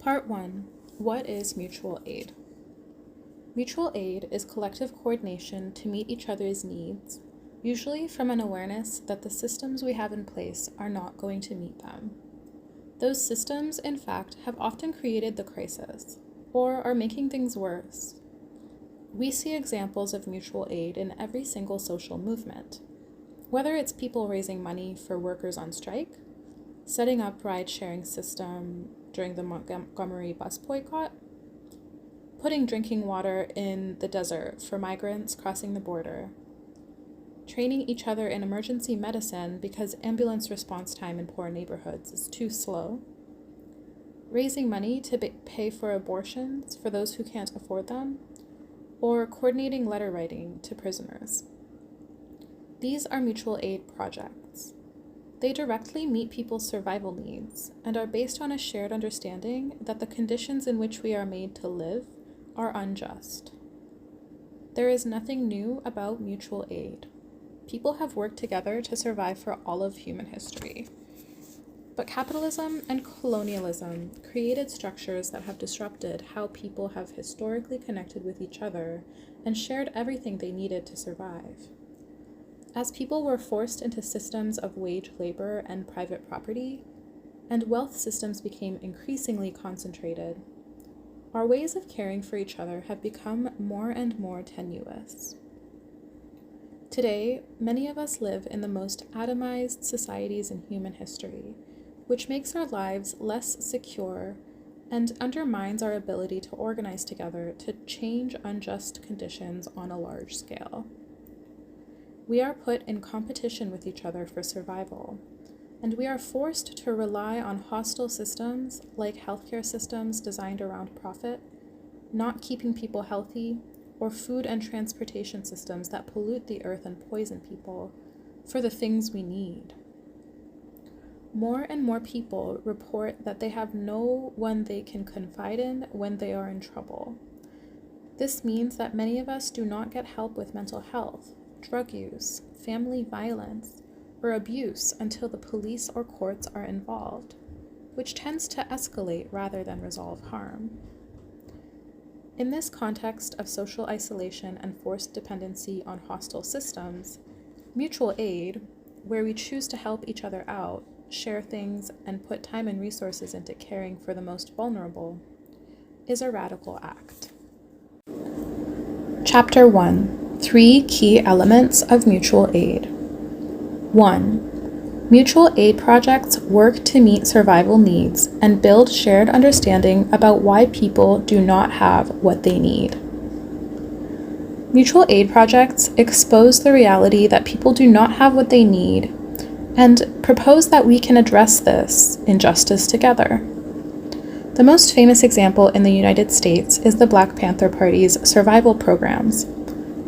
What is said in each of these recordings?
Part 1. What is mutual aid? Mutual aid is collective coordination to meet each other's needs, usually from an awareness that the systems we have in place are not going to meet them. Those systems, in fact, have often created the crisis, or are making things worse. We see examples of mutual aid in every single social movement, whether it's people raising money for workers on strike, setting up ride-sharing system during the Montgomery bus boycott, putting drinking water in the desert for migrants crossing the border, training each other in emergency medicine because ambulance response time in poor neighborhoods is too slow, raising money to pay for abortions for those who can't afford them, or coordinating letter writing to prisoners. These are mutual aid projects. They directly meet people's survival needs and are based on a shared understanding that the conditions in which we are made to live are unjust. There is nothing new about mutual aid. People have worked together to survive for all of human history. But capitalism and colonialism created structures that have disrupted how people have historically connected with each other and shared everything they needed to survive. As people were forced into systems of wage labor and private property, and wealth systems became increasingly concentrated, our ways of caring for each other have become more and more tenuous. Today, many of us live in the most atomized societies in human history, which makes our lives less secure and undermines our ability to organize together to change unjust conditions on a large scale. We are put in competition with each other for survival, and we are forced to rely on hostile systems like healthcare systems designed around profit, not keeping people healthy, or food and transportation systems that pollute the earth and poison people for the things we need. More and more people report that they have no one they can confide in when they are in trouble. This means that many of us do not get help with mental health, drug use, family violence, or abuse until the police or courts are involved, which tends to escalate rather than resolve harm. In this context of social isolation and forced dependency on hostile systems, mutual aid, where we choose to help each other out, share things, and put time and resources into caring for the most vulnerable, is a radical act. Chapter 1. 3 key elements of mutual aid. 1. Mutual aid projects work to meet survival needs and build shared understanding about why people do not have what they need. Mutual aid projects expose the reality that people do not have what they need and propose that we can address this injustice together. The most famous example in the United States is the Black Panther Party's survival programs,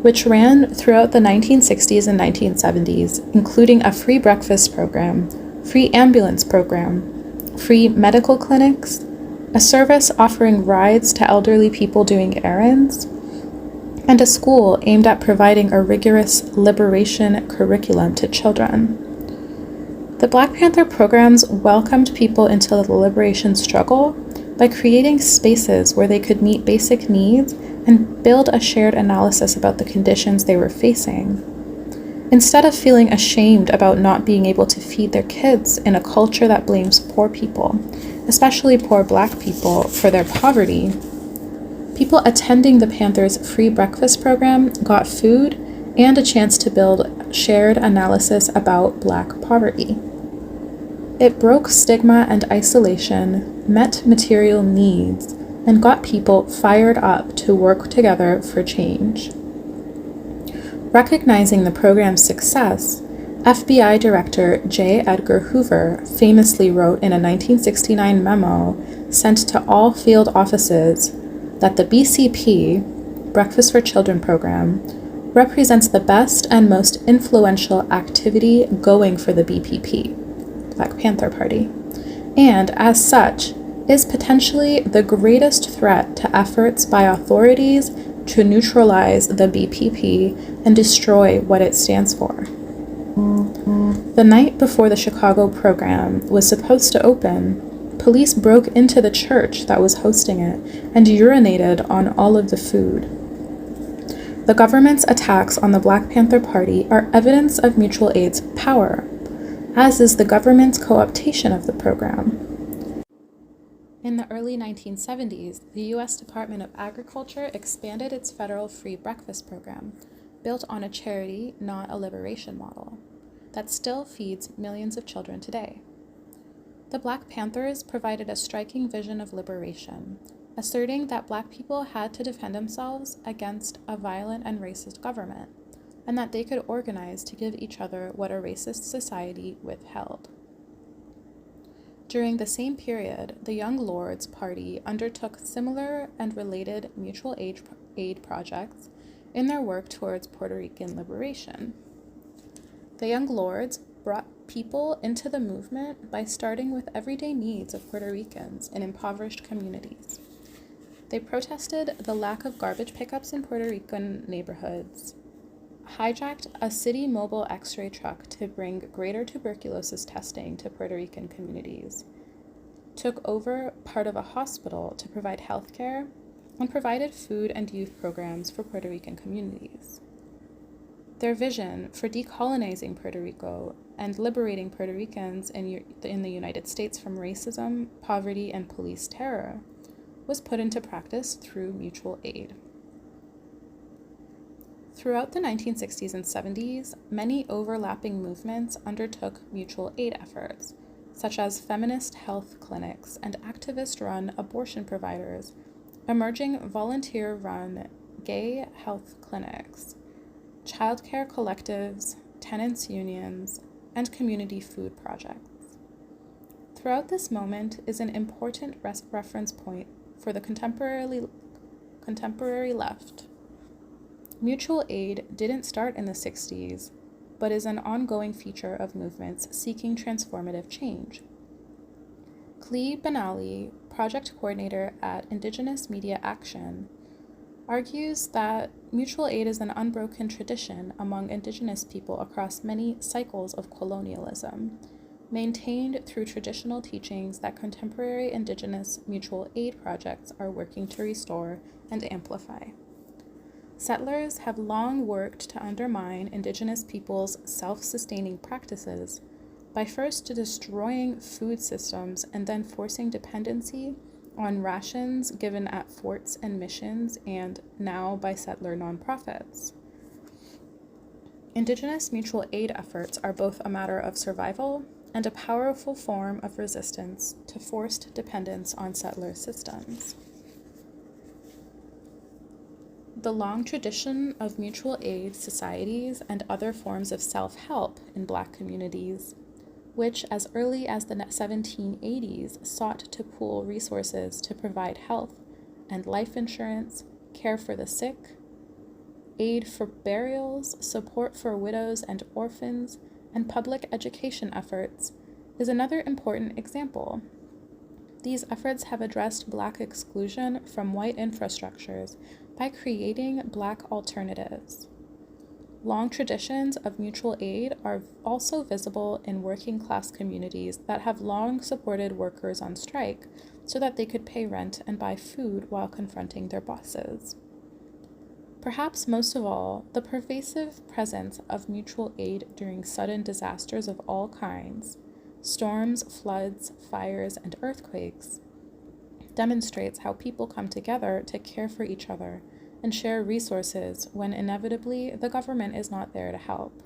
which ran throughout the 1960s and 1970s, including a free breakfast program, free ambulance program, free medical clinics, a service offering rides to elderly people doing errands, and a school aimed at providing a rigorous liberation curriculum to children. The Black Panther programs welcomed people into the liberation struggle by creating spaces where they could meet basic needs and build a shared analysis about the conditions they were facing. Instead of feeling ashamed about not being able to feed their kids in a culture that blames poor people, especially poor Black people, for their poverty, people attending the Panthers' free breakfast program got food and a chance to build shared analysis about Black poverty. It broke stigma and isolation, met material needs, and got people fired up to work together for change. Recognizing the program's success, FBI Director J. Edgar Hoover famously wrote in a 1969 memo sent to all field offices that the BCP, Breakfast for Children program, represents the best and most influential activity going for the BPP, Black Panther Party, and as such, is potentially the greatest threat to efforts by authorities to neutralize the BPP and destroy what it stands for. The night before the Chicago program was supposed to open, police broke into the church that was hosting it and urinated on all of the food. The government's attacks on the Black Panther Party are evidence of mutual aid's power, as is the government's co-optation of the program. In the early 1970s, the U.S. Department of Agriculture expanded its federal free breakfast program, built on a charity, not a liberation model, that still feeds millions of children today. The Black Panthers provided a striking vision of liberation, asserting that Black people had to defend themselves against a violent and racist government, and that they could organize to give each other what a racist society withheld. During the same period, the Young Lords Party undertook similar and related mutual aid projects in their work towards Puerto Rican liberation. The Young Lords brought people into the movement by starting with everyday needs of Puerto Ricans in impoverished communities. They protested the lack of garbage pickups in Puerto Rican neighborhoods, hijacked a city mobile X-ray truck to bring greater tuberculosis testing to Puerto Rican communities, took over part of a hospital to provide health care, and provided food and youth programs for Puerto Rican communities. Their vision for decolonizing Puerto Rico and liberating Puerto Ricans in the United States from racism, poverty, and police terror was put into practice through mutual aid. Throughout the 1960s and 70s, many overlapping movements undertook mutual aid efforts, such as feminist health clinics and activist-run abortion providers, emerging volunteer-run gay health clinics, childcare collectives, tenants' unions, and community food projects. Throughout this moment is an important reference point for the contemporary left. Mutual aid didn't start in the 60s, but is an ongoing feature of movements seeking transformative change. Clee Benally, project coordinator at Indigenous Media Action, argues that mutual aid is an unbroken tradition among Indigenous people across many cycles of colonialism, maintained through traditional teachings that contemporary Indigenous mutual aid projects are working to restore and amplify. Settlers have long worked to undermine Indigenous peoples' self-sustaining practices by first destroying food systems and then forcing dependency on rations given at forts and missions and now by settler nonprofits. Indigenous mutual aid efforts are both a matter of survival and a powerful form of resistance to forced dependence on settler systems. The long tradition of mutual aid societies and other forms of self-help in Black communities, which as early as the 1780s sought to pool resources to provide health and life insurance, care for the sick, aid for burials, support for widows and orphans, and public education efforts, is another important example. These efforts have addressed Black exclusion from white infrastructures by creating Black alternatives. Long traditions of mutual aid are also visible in working class communities that have long supported workers on strike so that they could pay rent and buy food while confronting their bosses. Perhaps most of all, the pervasive presence of mutual aid during sudden disasters of all kinds, storms, floods, fires, and earthquakes, demonstrates how people come together to care for each other and share resources when inevitably the government is not there to help,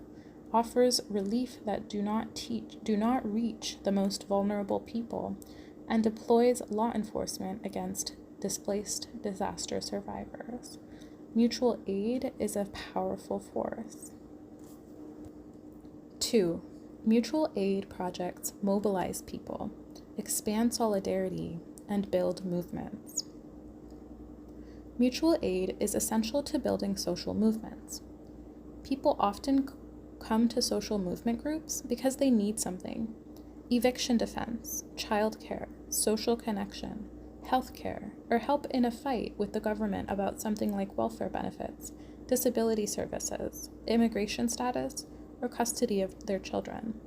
offers relief that do not reach the most vulnerable people, and deploys law enforcement against displaced disaster survivors. Mutual aid is a powerful force. 2. Mutual aid projects mobilize people, expand solidarity, and build movements. Mutual aid is essential to building social movements. People often come to social movement groups because they need something: eviction defense, childcare, social connection, healthcare, or help in a fight with the government about something like welfare benefits, disability services, immigration status, or custody of their children.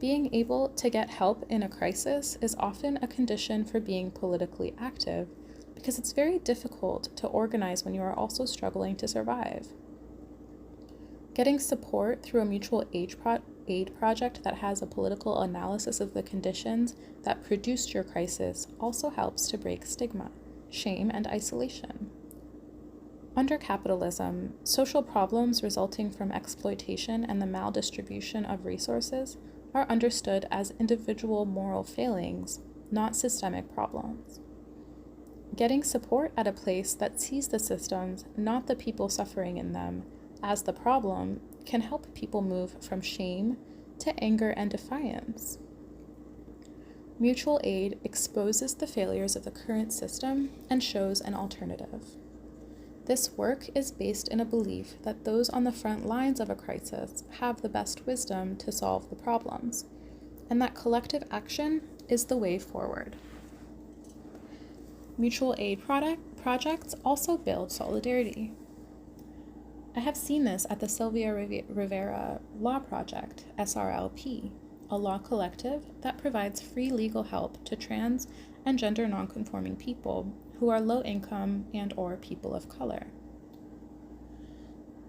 Being able to get help in a crisis is often a condition for being politically active, because it's very difficult to organize when you are also struggling to survive. Getting support through a mutual aid project that has a political analysis of the conditions that produced your crisis also helps to break stigma, shame, and isolation. Under capitalism, social problems resulting from exploitation and the maldistribution of resources are understood as individual moral failings, not systemic problems. Getting support at a place that sees the systems, not the people suffering in them, as the problem can help people move from shame to anger and defiance. Mutual aid exposes the failures of the current system and shows an alternative. This work is based in a belief that those on the front lines of a crisis have the best wisdom to solve the problems, and that collective action is the way forward. Mutual aid projects also build solidarity. I have seen this at the Sylvia Rivera Law Project, SRLP, a law collective that provides free legal help to trans and gender nonconforming people who are low income and/or people of color.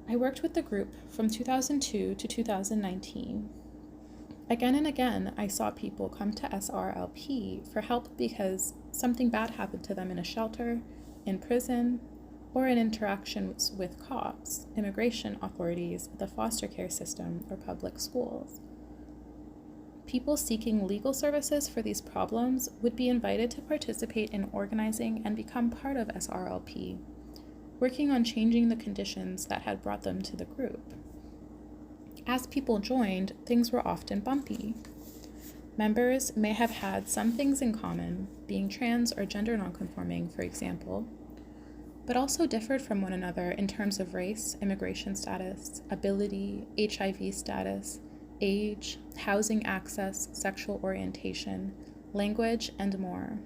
I worked with the group from 2002 to 2019. Again and again, I saw people come to SRLP for help because something bad happened to them in a shelter, in prison, or in interactions with cops, immigration authorities, the foster care system, or public schools. People seeking legal services for these problems would be invited to participate in organizing and become part of SRLP, working on changing the conditions that had brought them to the group. As people joined, things were often bumpy. Members may have had some things in common, being trans or gender nonconforming, for example, but also differed from one another in terms of race, immigration status, ability, HIV status, age, housing access, sexual orientation, language, and more.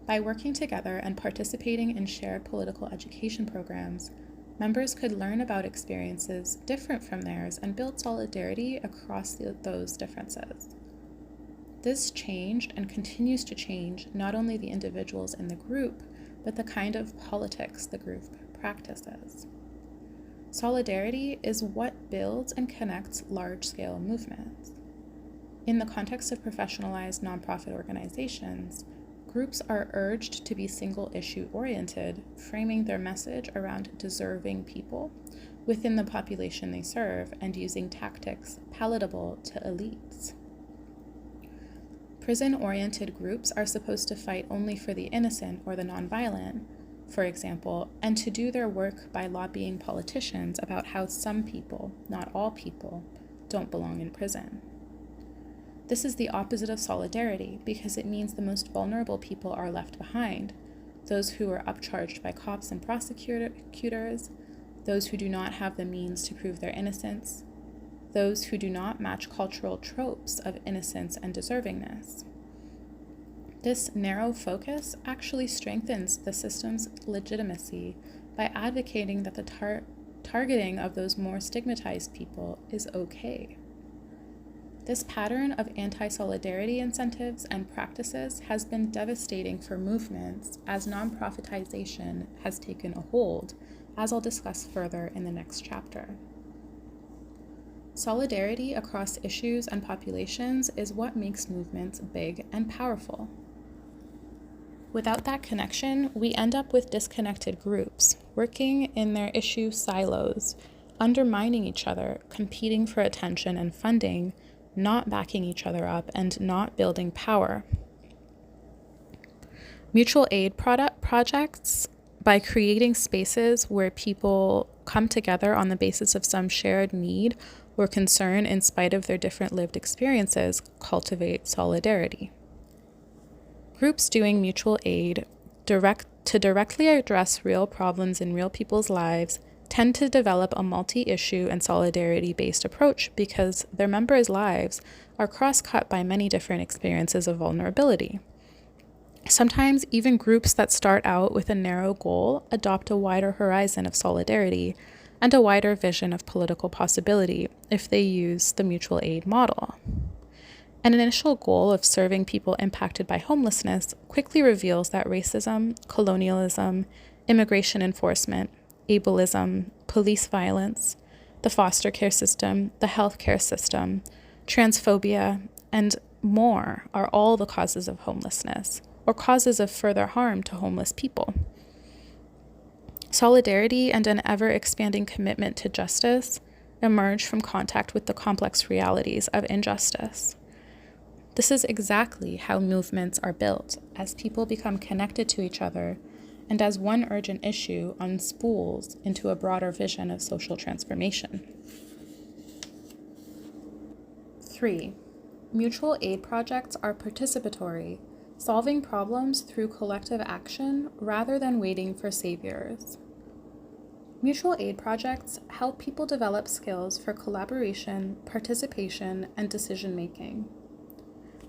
By working together and participating in shared political education programs, members could learn about experiences different from theirs and build solidarity across those differences. This changed and continues to change not only the individuals in the group, but the kind of politics the group practices. Solidarity is what builds and connects large-scale movements. In the context of professionalized nonprofit organizations, groups are urged to be single-issue oriented, framing their message around deserving people within the population they serve and using tactics palatable to elites. Prison-oriented groups are supposed to fight only for the innocent or the nonviolent, for example, and to do their work by lobbying politicians about how some people, not all people, don't belong in prison. This is the opposite of solidarity because it means the most vulnerable people are left behind, those who are upcharged by cops and prosecutors, those who do not have the means to prove their innocence, those who do not match cultural tropes of innocence and deservingness. This narrow focus actually strengthens the system's legitimacy by advocating that the targeting of those more stigmatized people is okay. This pattern of anti-solidarity incentives and practices has been devastating for movements as nonprofitization has taken a hold, as I'll discuss further in the next chapter. Solidarity across issues and populations is what makes movements big and powerful. Without that connection, we end up with disconnected groups, working in their issue silos, undermining each other, competing for attention and funding, not backing each other up, and not building power. Mutual aid projects, by creating spaces where people come together on the basis of some shared need or concern in spite of their different lived experiences, cultivate solidarity. Groups doing mutual aid to directly address real problems in real people's lives tend to develop a multi-issue and solidarity-based approach because their members' lives are cross-cut by many different experiences of vulnerability. Sometimes even groups that start out with a narrow goal adopt a wider horizon of solidarity and a wider vision of political possibility if they use the mutual aid model. An initial goal of serving people impacted by homelessness quickly reveals that racism, colonialism, immigration enforcement, ableism, police violence, the foster care system, the healthcare system, transphobia, and more are all the causes of homelessness, or causes of further harm to homeless people. Solidarity and an ever-expanding commitment to justice emerge from contact with the complex realities of injustice. This is exactly how movements are built, as people become connected to each other and as one urgent issue unspools into a broader vision of social transformation. 3. Mutual aid projects are participatory, solving problems through collective action rather than waiting for saviors. Mutual aid projects help people develop skills for collaboration, participation, and decision-making.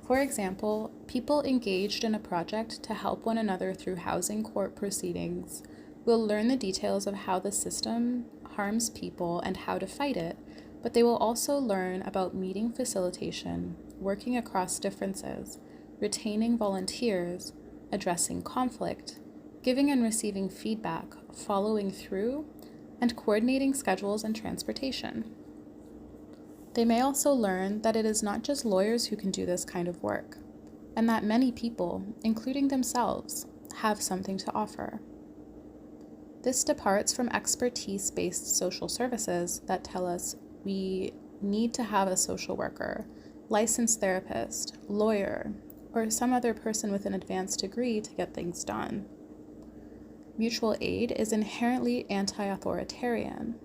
For example, people engaged in a project to help one another through housing court proceedings will learn the details of how the system harms people and how to fight it, but they will also learn about meeting facilitation, working across differences, retaining volunteers, addressing conflict, giving and receiving feedback, following through, and coordinating schedules and transportation. They may also learn that it is not just lawyers who can do this kind of work, and that many people, including themselves, have something to offer. This departs from expertise-based social services that tell us we need to have a social worker, licensed therapist, lawyer, or some other person with an advanced degree to get things done. Mutual aid is inherently anti-authoritarian,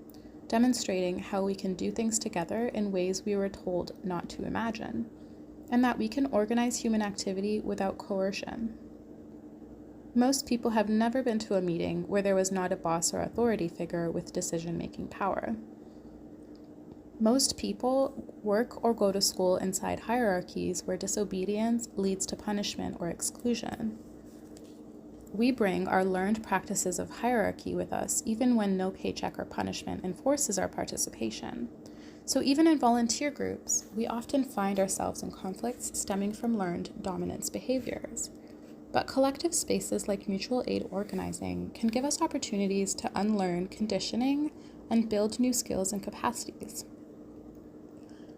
demonstrating how we can do things together in ways we were told not to imagine, and that we can organize human activity without coercion. Most people have never been to a meeting where there was not a boss or authority figure with decision-making power. Most people work or go to school inside hierarchies where disobedience leads to punishment or exclusion. We bring our learned practices of hierarchy with us even when no paycheck or punishment enforces our participation. So even in volunteer groups, we often find ourselves in conflicts stemming from learned dominance behaviors. But collective spaces like mutual aid organizing can give us opportunities to unlearn conditioning and build new skills and capacities.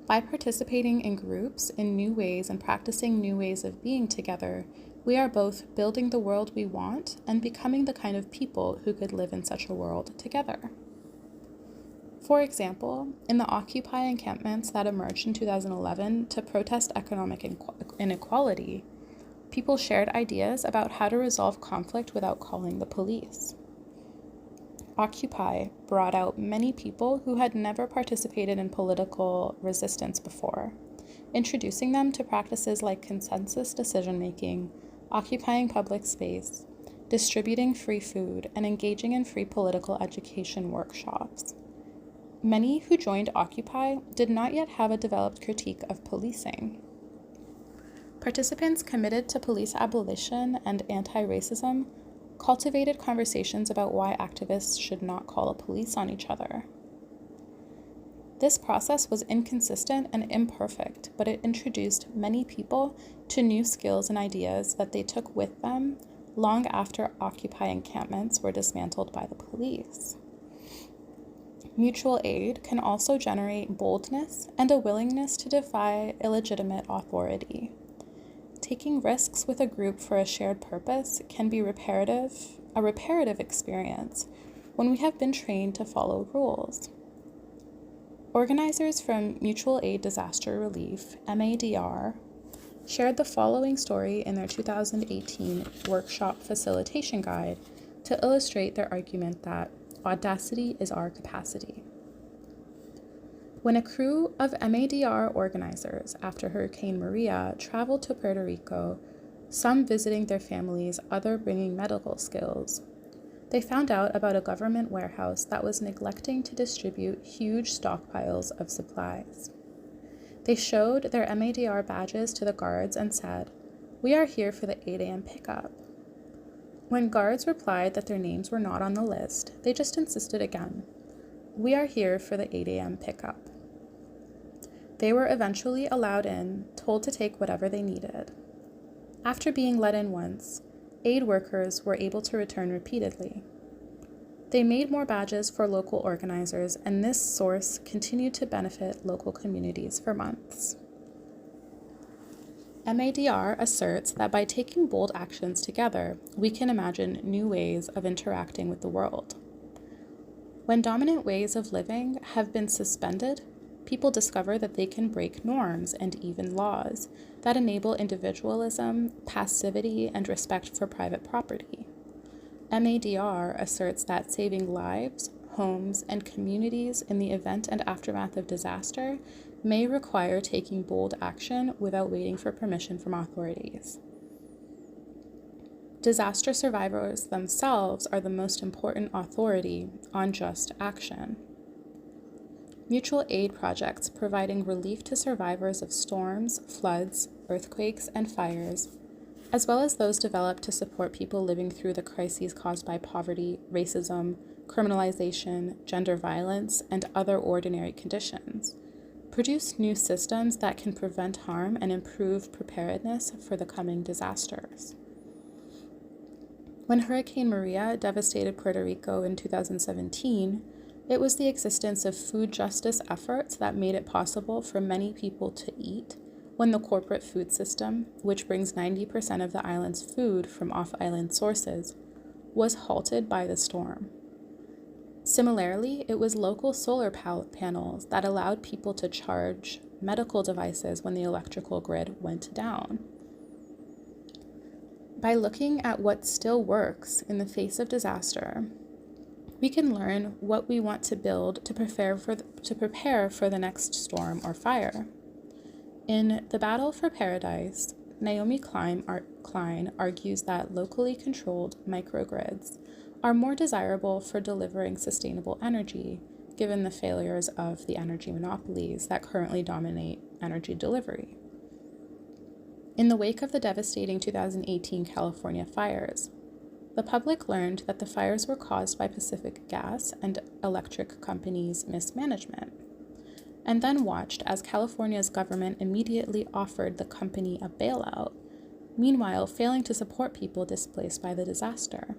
By participating in groups in new ways and practicing new ways of being together, we are both building the world we want and becoming the kind of people who could live in such a world together. For example, in the Occupy encampments that emerged in 2011 to protest economic inequality, people shared ideas about how to resolve conflict without calling the police. Occupy brought out many people who had never participated in political resistance before, introducing them to practices like consensus decision-making, occupying public space, distributing free food, and engaging in free political education workshops. Many who joined Occupy did not yet have a developed critique of policing. Participants committed to police abolition and anti-racism cultivated conversations about why activists should not call the police on each other. This process was inconsistent and imperfect, but it introduced many people to new skills and ideas that they took with them long after Occupy encampments were dismantled by the police. Mutual aid can also generate boldness and a willingness to defy illegitimate authority. Taking risks with a group for a shared purpose can be a reparative experience when we have been trained to follow rules. Organizers from Mutual Aid Disaster Relief, MADR, shared the following story in their 2018 workshop facilitation guide to illustrate their argument that audacity is our capacity. When a crew of MADR organizers after Hurricane Maria traveled to Puerto Rico, some visiting their families, others bringing medical skills, they found out about a government warehouse that was neglecting to distribute huge stockpiles of supplies. They showed their MADR badges to the guards and said, "We are here for the 8 a.m. pickup." When guards replied that their names were not on the list, they just insisted again. "We are here for the 8 a.m. pickup." They were eventually allowed in, told to take whatever they needed. After being let in once, aid workers were able to return repeatedly. They made more badges for local organizers, and this source continued to benefit local communities for months. MADR asserts that by taking bold actions together, we can imagine new ways of interacting with the world. When dominant ways of living have been suspended, people discover that they can break norms and even laws that enable individualism, passivity, and respect for private property. MADR asserts that saving lives, homes, and communities in the event and aftermath of disaster may require taking bold action without waiting for permission from authorities. Disaster survivors themselves are the most important authority on just action. Mutual aid projects providing relief to survivors of storms, floods, earthquakes, and fires, as well as those developed to support people living through the crises caused by poverty, racism, criminalization, gender violence, and other ordinary conditions, produce new systems that can prevent harm and improve preparedness for the coming disasters. When Hurricane Maria devastated Puerto Rico in 2017, it was the existence of food justice efforts that made it possible for many people to eat when the corporate food system, which brings 90% of the island's food from off-island sources, was halted by the storm. Similarly, it was local solar panels that allowed people to charge medical devices when the electrical grid went down. By looking at what still works in the face of disaster, we can learn what we want to build to prepare for the next storm or fire. In The Battle for Paradise, Naomi Klein argues that locally controlled microgrids are more desirable for delivering sustainable energy, given the failures of the energy monopolies that currently dominate energy delivery. In the wake of the devastating 2018 California fires, the public learned that the fires were caused by Pacific Gas and Electric Company's mismanagement, and then watched as California's government immediately offered the company a bailout, meanwhile failing to support people displaced by the disaster.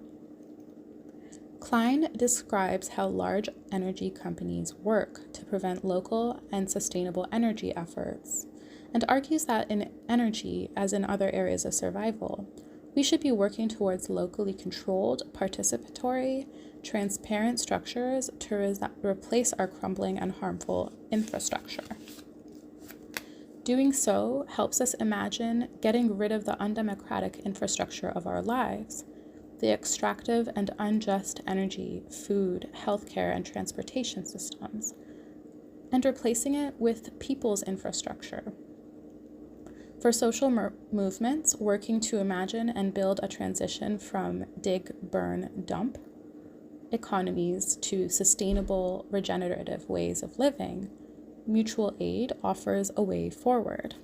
Klein describes how large energy companies work to prevent local and sustainable energy efforts, and argues that in energy, as in other areas of survival, we should be working towards locally controlled, participatory, transparent structures to replace our crumbling and harmful infrastructure. Doing so helps us imagine getting rid of the undemocratic infrastructure of our lives, the extractive and unjust energy, food, healthcare, and transportation systems, and replacing it with people's infrastructure. For social movements working to imagine and build a transition from dig, burn, dump economies to sustainable, regenerative ways of living, mutual aid offers a way forward.